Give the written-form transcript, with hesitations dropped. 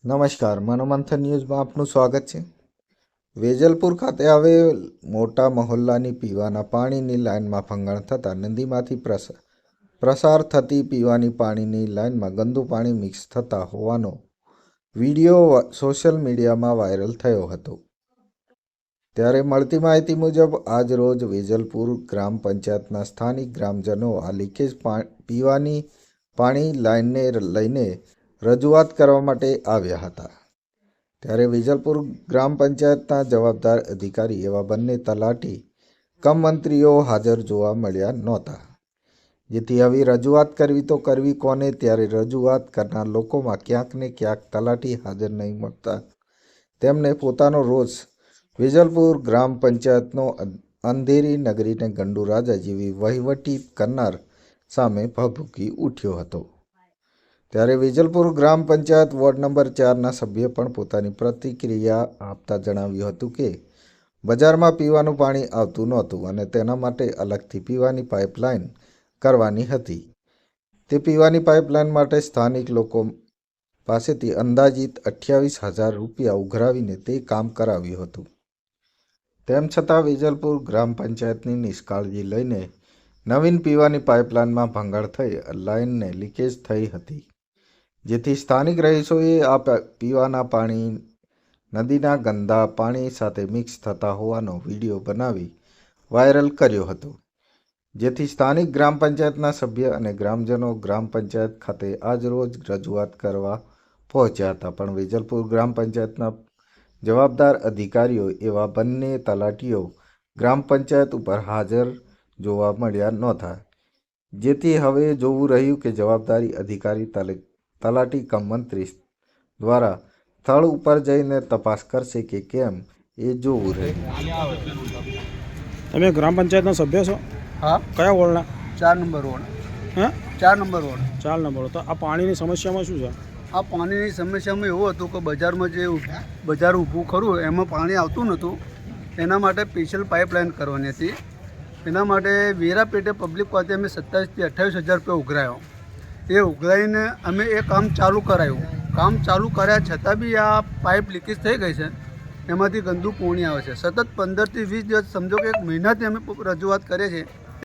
નમસ્કાર, મનોમંથન ન્યૂઝમાં આપનું સ્વાગત છે। વેજલપુર ખાતે આવેલ મોટા મહોલ્લાની પીવાના પાણીની લાઇનમાં ભંગાણ થતાં નદીમાંથી પ્રસાર થતી પીવાની પાણીની લાઇનમાં ગંદુ પાણી મિક્સ થતા હોવાનો વિડીયો સોશિયલ મીડિયામાં વાયરલ થયો હતો। ત્યારે મળતી માહિતી મુજબ આજ રોજ વેજલપુર ગ્રામ પંચાયતના સ્થાનિક ગ્રામજનો આ લીકેજ પીવાની પાણી લાઇનને લઈને રજૂઆત કરવા માટે આવ્યા હતા। ત્યારે વેજલપુર ગ્રામ પંચાયતના જવાબદાર અધિકારી એવા બંને તલાટી કમ મંત્રીઓ હાજર જોવા મળ્યા નહોતા, જેથી આવી રજૂઆત કરવી તો કરવી કોને? ત્યારે રજૂઆત કરનાર લોકોમાં ક્યાંક ને ક્યાંક તલાટી હાજર નહીં મળતા તેમને પોતાનો રોષ વેજલપુર ગ્રામ પંચાયતનો અંધેરી નગરીને ગંડુ રાજા જેવી વહીવટી કરનાર સામે ભભૂકી ઉઠ્યો હતો। ત્યારે વેજલપુર ગ્રામ પંચાયત વોર્ડ નંબર 4ના સભ્ય પણ પોતાની પ્રતિક્રિયા આપતા જણાવ્યું હતું કે બજારમાં પીવાનું પાણી આવતું નહોતું અને તેના માટે અલગથી પીવાની પાઇપલાઇન કરવાની હતી। તે પીવાની પાઇપલાઇન માટે સ્થાનિક લોકો પાસેથી અંદાજિત 28,000 રૂપિયા ઉઘરાવીને તે કામ કરાવ્યું હતું। તેમ છતાં વેજલપુર ગ્રામ પંચાયતની નિષ્કાળજી લઈને નવીન પીવાની પાઇપલાઇનમાં ભંગાણ થઈ લાઇનને લીકેજ થઈ હતી, જેથી સ્થાનિક રહીશોએ આ પીવાના પાણી નદીના ગંદા પાણી સાથે મિક્સ થતા હોવાનો વિડીયો બનાવી વાયરલ કર્યો હતો, જેથી સ્થાનિક ગ્રામ પંચાયતના સભ્ય અને ગ્રામજનો ગ્રામ પંચાયત ખાતે આજરોજ રજૂઆત કરવા પહોંચ્યા હતા, પણ વેજલપુર ગ્રામ પંચાયતના જવાબદાર અધિકારીઓ એવા બંને તલાટીઓ ગ્રામ પંચાયત ઉપર હાજર જોવા મળ્યા નહોતા, જેથી હવે જોવું રહ્યું કે જવાબદારી અધિકારી તલાટી કમ મંત્રી દ્વારા સ્થળ ઉપર જઈને તપાસ કરશે કે કેમ એ જોવું રહ્યું। તમે ગ્રામ પંચાયતના સભ્ય છો? હા। કયા વોર્ડના? 4 નંબર વોર્ડ। હે? 4 નંબર વોર્ડ। 4 નંબર। તો આ પાણીની સમસ્યામાં શું છે? આ પાણીની સમસ્યામાં એવું હતું કે બજારમાં જે બજાર ઊભું ખરું એમાં પાણી આવતું નહોતું, એના માટે સ્પેશિયલ પાઇપલાઇન કરવાની હતી। એના માટે વેરા પેટે પબ્લિક પાસે અમે 27,000 થી 28,000 રૂપિયા ઉઘરાયો। એ ઉઘરાઈને અમે એ કામ ચાલુ કરાયું। કામ ચાલુ કર્યા છતાં બી આ પાઇપ લીકેજ થઈ ગઈ છે, એમાંથી ગંદુ પાણી આવે છે। સતત 15 થી 20 દિવસ, સમજો કે 1 મહિનાથી અમે રજૂઆત કરીએ છીએ,